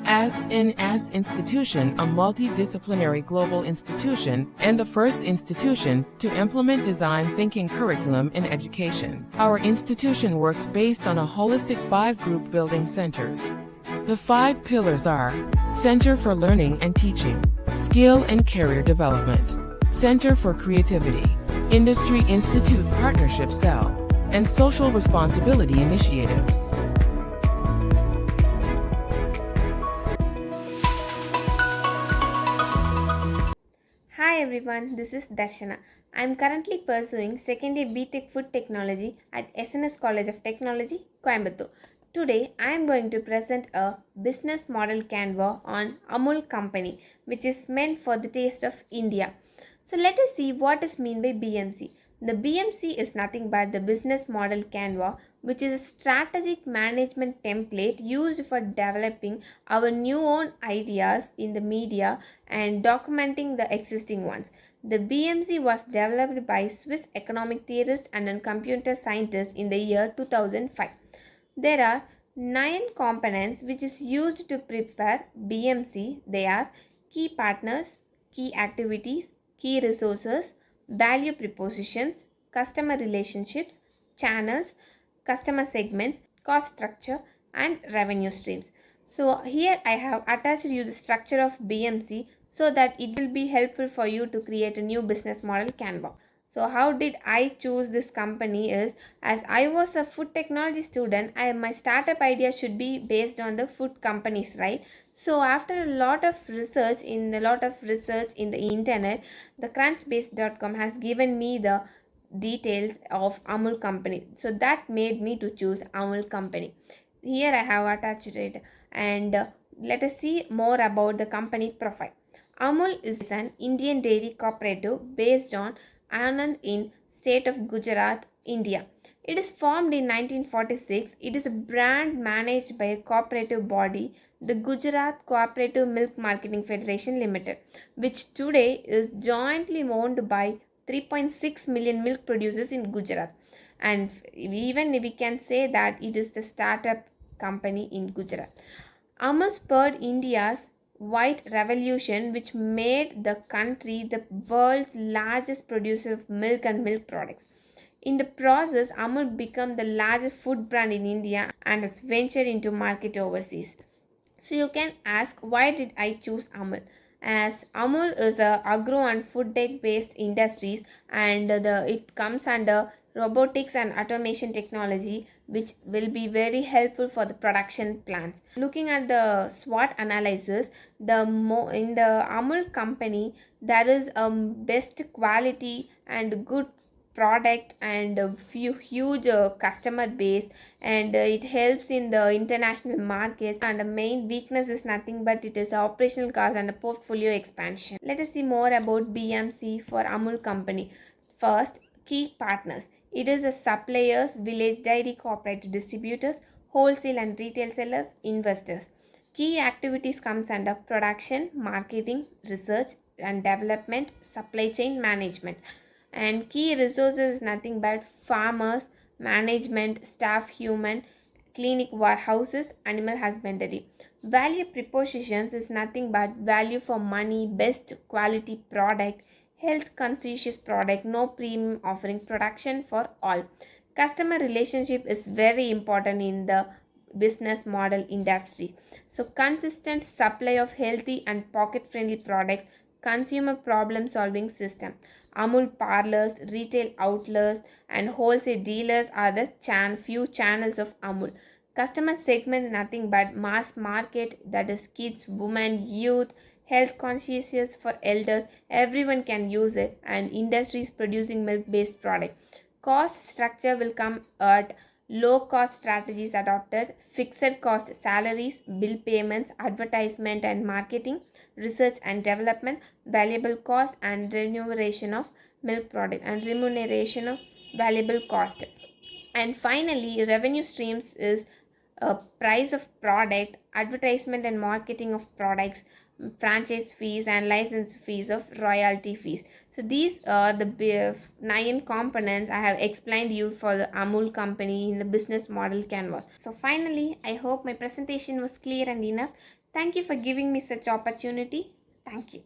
SNS Institution, a multidisciplinary global institution, and the first institution to implement design thinking curriculum in education. Our institution works based on a holistic 5-group building centers. The 5 pillars are Center for Learning and Teaching, Skill and Career Development, Center for Creativity, Industry Institute Partnership Cell, and Social Responsibility Initiatives. Hi everyone, this is Darshana. I am currently pursuing second year BTech Food Technology at SNS College of Technology, Coimbatore. Today I am going to present a business model canvas on Amul company, which is meant for the taste of India. So let us see what is meant by BMC. The BMC is nothing but the business model canvas, which is a strategic management template used for developing our new own ideas in the media and documenting the existing ones. The BMC was developed by Swiss economic theorist and computer scientist in the year 2005. There are 9 components which is used to prepare BMC. They are key partners, key activities, key resources, value propositions, customer relationships, channels, customer segments, cost structure, and revenue streams. So here I have attached you the structure of BMC so that it will be helpful for you to create a new business model canvas. So how did I choose this company is, as I was a food technology student, my startup idea should be based on the food companies, right? So after a lot of research in the internet, the crunchbase.com has given me the details of Amul company. So that made me to choose Amul company. Here I have attached it, and let us see more about the company profile. Amul is an Indian dairy cooperative based on Anand in state of Gujarat, India. It is formed in 1946. It is a brand managed by a cooperative body, the Gujarat Cooperative Milk Marketing Federation Limited, which today is jointly owned by 3.6 million milk producers in Gujarat. And even we can say that it is the startup company in Gujarat. Amul spurred India's White Revolution, which made the country the world's largest producer of milk and milk products. In the process, Amul became the largest food brand in India and has ventured into market overseas. So you can ask, why did I choose Amul? As Amul is a agro and food tech based industries, and it comes under robotics and automation technology, which will be very helpful for the production plants. Looking at the SWOT analysis, in the Amul company there is best quality and good product and a few huge customer base, and it helps in the international markets, and the main weakness is nothing but it is operational cost and a portfolio expansion. Let us see more about BMC for Amul company. First, key partners. It is a suppliers, village dairy cooperative distributors, wholesale and retail sellers, investors. Key activities comes under production, marketing, research and development, supply chain management. And key resources is nothing but farmers, management, staff, human, clinic, warehouses, animal husbandry. Value propositions is nothing but value for money, best quality product, health conscious product, no premium offering, production for all. Customer relationship is very important in the business model industry. So consistent supply of healthy and pocket friendly products, consumer problem solving system. Amul parlors, retail outlets, and wholesale dealers are the few channels of Amul. Customer segment nothing but mass market, that is kids, women, youth, health conscious for elders, everyone can use it, and industries producing milk based product. Cost structure will come at low cost strategies adopted, fixed cost salaries, bill payments, advertisement and marketing, research and development, valuable cost and remuneration of milk product and remuneration of valuable cost. And finally, revenue streams is price of product, advertisement and marketing of products, franchise fees and license fees of royalty fees. So these are the 9 components I have explained you for the Amul company in the business model canvas. So finally, I hope my presentation was clear and enough. Thank you for giving me such opportunity. Thank you.